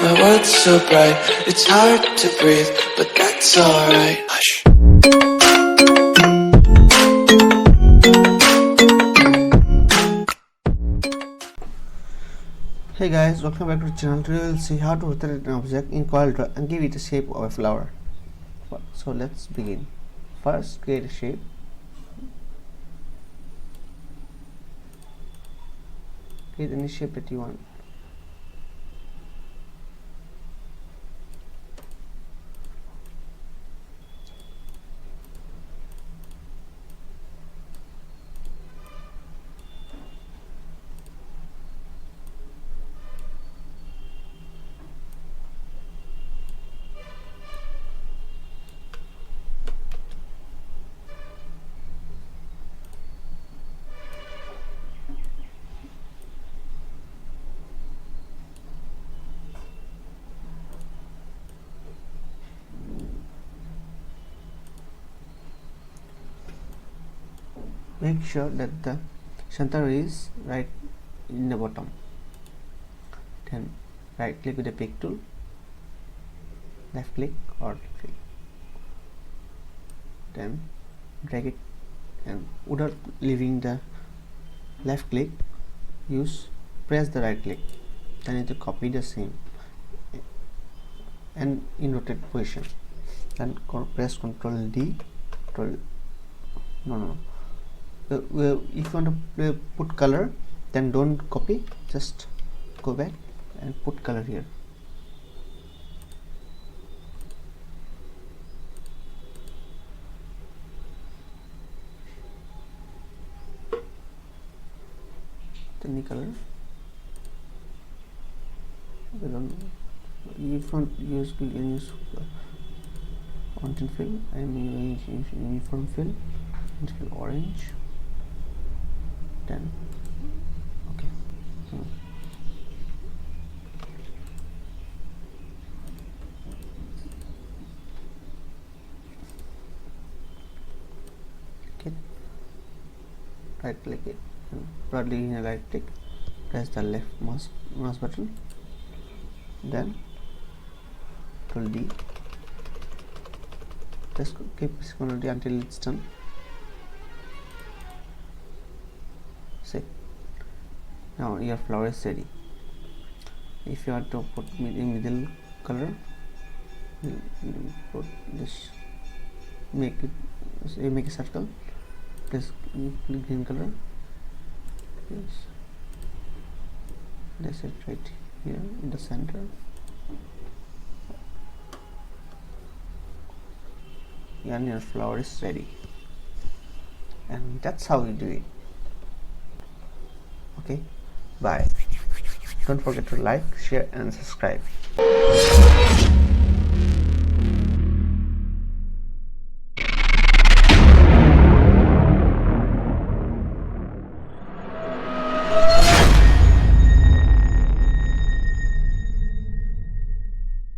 My world's so bright, it's hard to breathe, but that's alright. Hush. Hey guys, welcome back to the channel. Today we'll see how to rotate an object in Corel Draw and give it the shape of a flower. So let's begin. First, create a shape. Create any shape that you want. Make sure that the center is right in the bottom. Then right click with the pick tool, left click or click, then drag it, and without leaving the left click, press the right click, then it will copy the same and in rotate position. Then press Ctrl D, if you want to put color, then don't copy, just go back and put color here. Any color. If you want use, you can use content fill. I am using uniform fill, orange. Then okay. Right click it and broadly in a right click, press the left mouse button, then Ctrl D, just keep Ctrl D until it's done. Now your flower is ready. If you want to put in middle color, put this, make a circle, press green color, yes, that's it right here in the center. And your flower is ready, and that's how you do it. Okay, bye. Don't forget to like, share and subscribe.